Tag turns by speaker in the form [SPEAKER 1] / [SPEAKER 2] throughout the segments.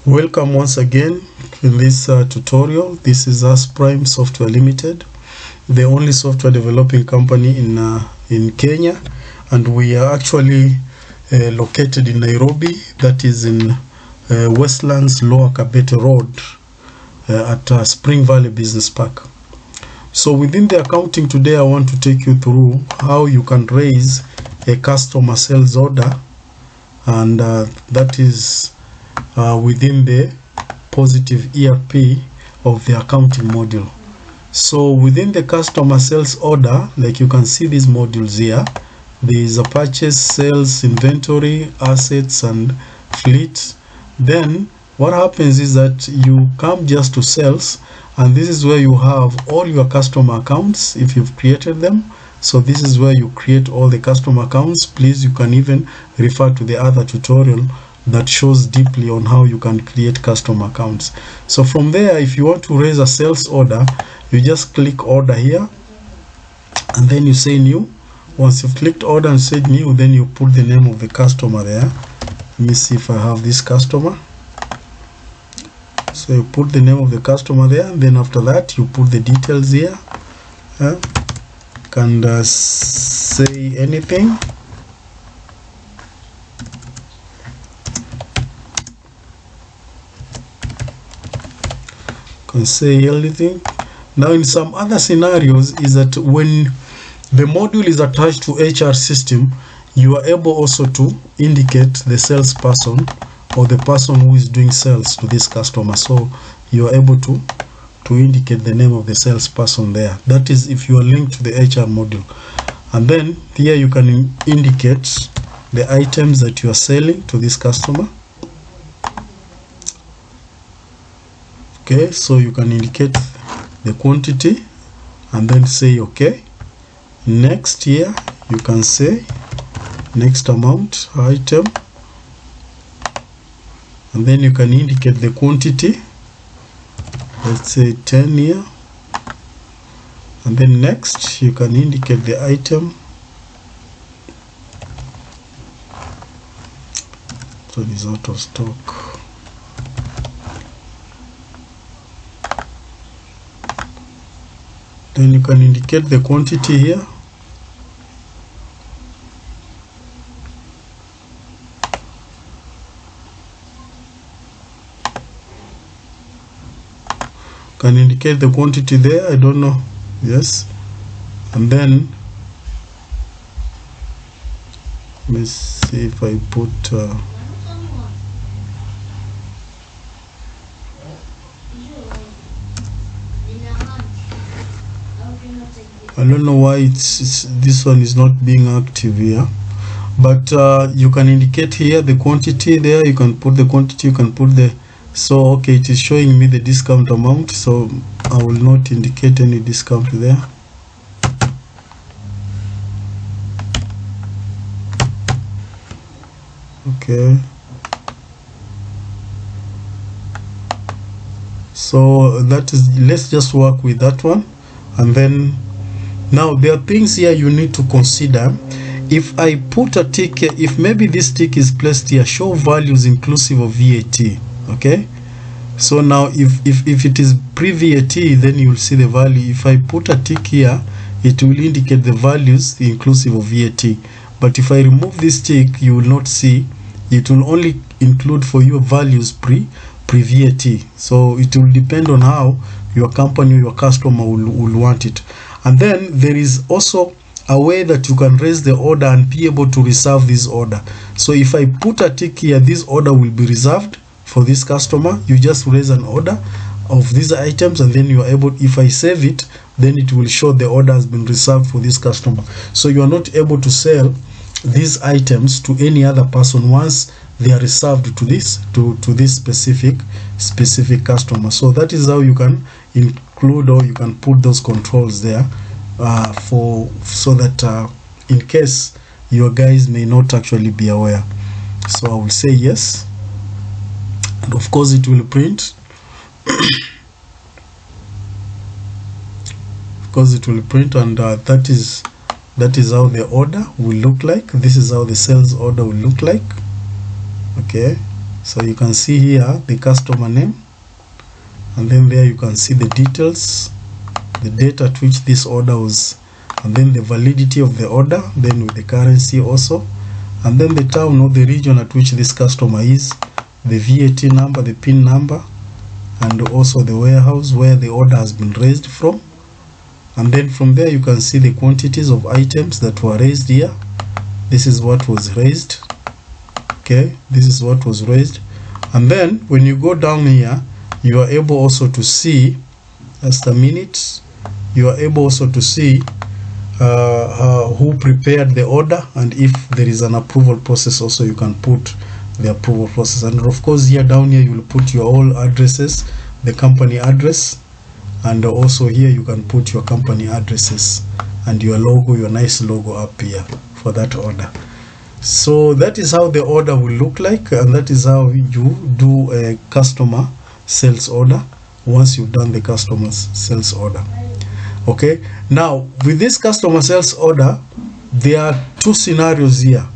[SPEAKER 1] Welcome once again in this tutorial. This is us Prime Software Limited, the only software developing company in Kenya, and we are actually located in Nairobi, that is in Westlands Lower Kabete Road at Spring Valley Business Park. So within the accounting today, I want to take you through how you can raise a customer sales order, and that is within the positive ERP of the accounting module. So within the customer sales order, like you can see these modules here, there is a purchase, sales, inventory, assets, and fleet. Then what happens is that you come just to sales, and this is where you have all your customer accounts if you've created them. So this is where you create all the customer accounts. Please, you can even refer to the other tutorial that shows deeply on how you can create customer accounts. So from there, if you want to raise a sales order, you just click order here, and then you say new. Once you've clicked order and said new, then you put the name of the customer there. Let me see if I have this customer. So you put the name of the customer there, and then after that you put the details here. Can say anything. Can say anything. Now in some other scenarios is that when the module is attached to HR system, you are able also to indicate the salesperson or the person who is doing sales to this customer. So you are able to indicate the name of the salesperson there. That is if you are linked to the HR module. And then here you can indicate the items that you are selling to this customer. Okay, so you can indicate the quantity and then say okay. Next here you can say next amount item, and then you can indicate the quantity. Let's say 10 here, and then next you can indicate the item. So it is out of stock. Then you can indicate the quantity here. Can indicate the quantity there, I don't know. Yes. And then let me see if I put I don't know why this one is not being active here, but you can indicate here the quantity there. You can put the quantity, you can put the, so okay, it is showing me the discount amount, so I will not indicate any discount there. Okay, so that is, let's just work with that one. And then now there are things here you need to consider. If I put a tick, if maybe this tick is placed here, show values inclusive of VAT. Okay, so now if it is pre-VAT, then you will see the value. If I put a tick here, it will indicate the values inclusive of VAT. But if I remove this tick, you will not see. It will only include for you values pre-VAT. So it will depend on how your company, your customer will want it. And then there is also a way that you can raise the order and be able to reserve this order. So if I put a tick here, this order will be reserved for this customer. You just raise an order of these items, and then you are able, if I save it, then it will show the order has been reserved for this customer. So you are not able to sell these items to any other person once they are reserved to this specific customer. So that is how you can include, or you can put those controls there so that in case your guys may not actually be aware. So I will say yes, and of course it will print. Of course it will print, and that is how the order will look like. This is how the sales order will look like. Okay, So you can see here the customer name, and then there you can see the details, the date at which this order was, and then the validity of the order, then with the currency also, and then the town or the region at which this customer is, the VAT number, the PIN number, and also the warehouse where the order has been raised from. And then from there you can see the quantities of items that were raised here. This is what was raised. Okay, this is what was raised. And then when you go down here, you are able also to see, just a minute, you are able also to see who prepared the order, and if there is an approval process also you can put the approval process. And of course here down here you will put your all addresses, the company address, and also here you can put your company addresses and your logo, your nice logo up here for that order. So that is how the order will look like, and that is how you do a customer sales order once you've done the customer sales order. Okay, now with this customer sales order there are two scenarios here.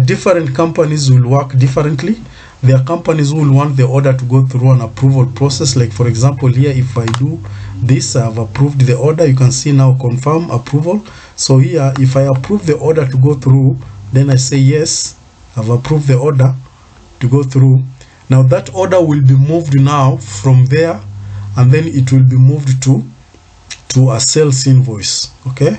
[SPEAKER 1] Different companies will work differently. There are companies who will want the order to go through an approval process. Like for example here, if I do this, I have approved the order. You can see now confirm approval. So here, if I approve the order to go through, then I say yes, I've approved the order to go through. Now that order will be moved now from there, and then it will be moved to a sales invoice. Okay,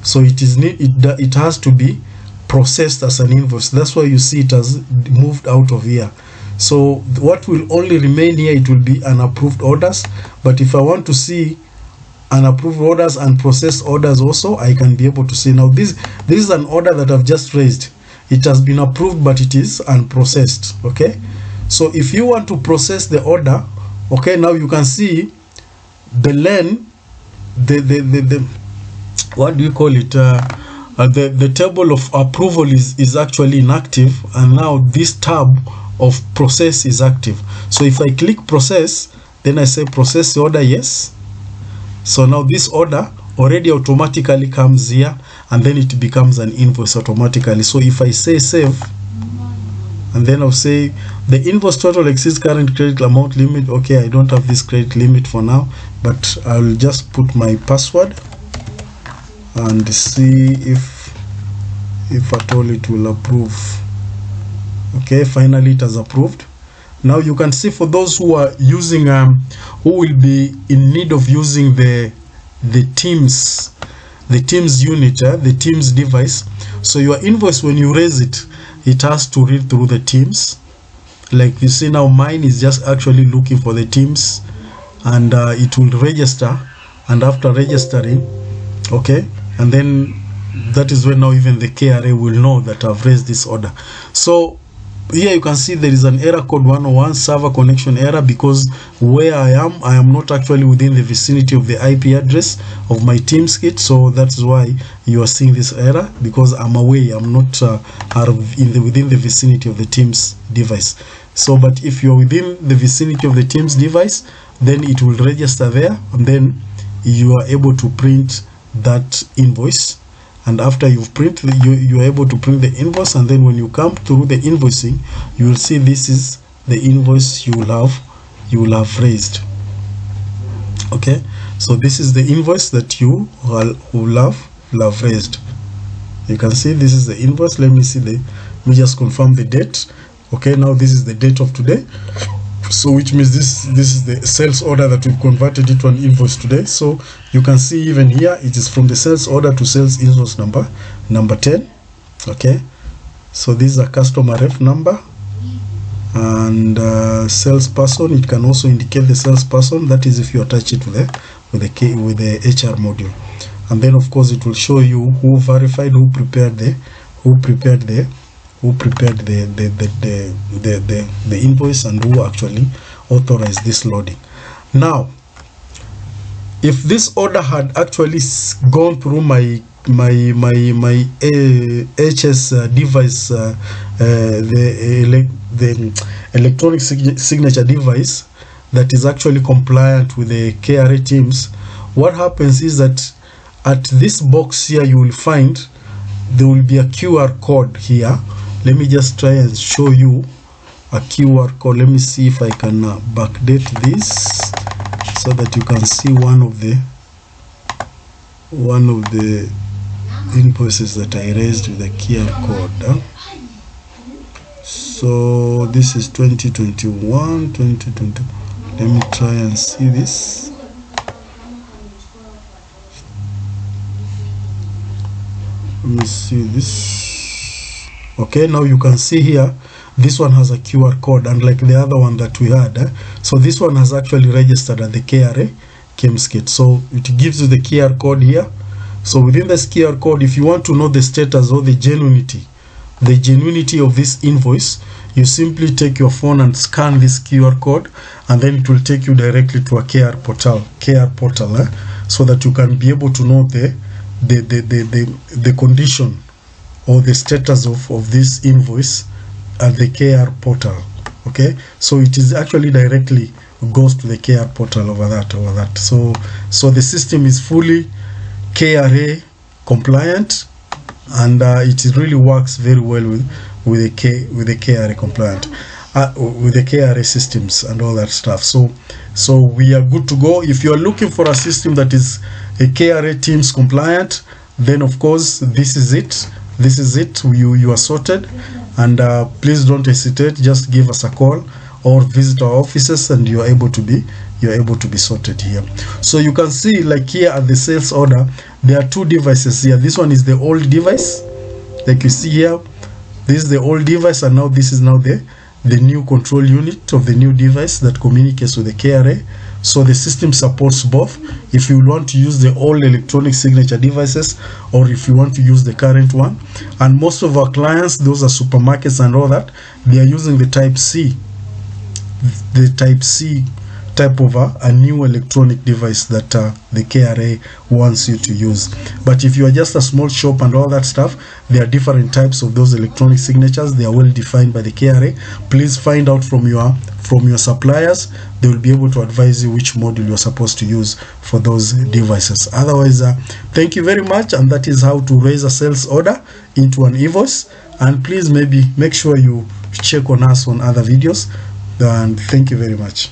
[SPEAKER 1] so it has to be processed as an invoice. That's why you see it has moved out of here. So what will only remain here, it will be unapproved orders. But if I want to see unapproved orders and processed orders also, I can be able to see. Now this is an order that I've just raised. It has been approved but it is unprocessed. Okay, so if you want to process the order, okay, now you can see the lane, the what do you call it, the table of approval is actually inactive, and now this tab of process is active. So if I click process, then I say process the order, yes. So now this order already automatically comes here, and then it becomes an invoice automatically. So if I say save, and then I'll say the invoice total exceeds current credit amount limit. Okay, I don't have this credit limit for now, but I'll just put my password and see if at all it will approve. Okay, finally it has approved. Now you can see for those who are using who will be in need of using the Teams unit, the Teams device. So your invoice, when you raise it, it has to read through the Teams. Like you see now, mine is just actually looking for the Teams, and it will register, and after registering, okay, and then that is when now even the KRA will know that I've raised this order. So here you can see there is an error code 101, server connection error, because where I am not actually within the vicinity of the IP address of my Teams kit. So that's why you are seeing this error, because I'm away, I'm not within the vicinity of the Teams device. So but if you're within the vicinity of the Teams device, then it will register there, and then you are able to print that invoice. And after you've printed, you are able to print the invoice, and then when you come through the invoicing, you will see this is the invoice you will have raised. Okay, so this is the invoice that you will have raised. You can see this is the invoice. Let me just confirm the date. Okay, now this is the date of today, so which means this is the sales order that we've converted it to an invoice today. So you can see even here it is from the sales order to sales invoice number 10. Okay, so this is a customer ref number, and salesperson, it can also indicate the salesperson. That is if you attach it with the HR module, and then of course it will show you who verified, who prepared the invoice, and who actually authorized this loading. Now if this order had actually gone through my HS device, the electronic signature device that is actually compliant with the KRA Teams, what happens is that at this box here you will find there will be a QR code here. Let me just try and show you a QR code. Let me see if I can backdate this so that you can see one of the invoices that I raised with the QR code. So this is 2021, 2020. Let me try and see this. Let me see this. Okay, now you can see here, this one has a QR code, unlike the other one that we had. So this one has actually registered at the KRA KMSKit. So it gives you the QR code here. So within this QR code, if you want to know the status or the genuinity of this invoice, you simply take your phone and scan this QR code, and then it will take you directly to a KRA portal, so that you can be able to know the condition or the status of this invoice at the KRA portal. Okay, so it is actually directly goes to the KRA portal over that. So the system is fully KRA compliant, and it really works very well with the KRA compliant, with the KRA systems and all that stuff. So we are good to go. If you are looking for a system that is a KRA Teams compliant, then of course this is it. You are sorted, and please don't hesitate. Just give us a call or visit our offices, and you are able to be sorted here. So you can see, like here at the sales order, there are two devices here. This one is the old device, like you see here. This is the old device, and now this is now the new control unit of the new device that communicates with the KRA. So the system supports both. If you want to use the old electronic signature devices, or if you want to use the current one. And most of our clients, those are supermarkets and all that, they are using the type C type of a new electronic device that the KRA wants you to use. But if you are just a small shop and all that stuff, there are different types of those electronic signatures. They are well defined by the KRA. Please find out from your suppliers. They will be able to advise you which module you are supposed to use for those devices. Otherwise, thank you very much, and that is how to raise a sales order into an invoice. And please maybe make sure you check on us on other videos, and thank you very much.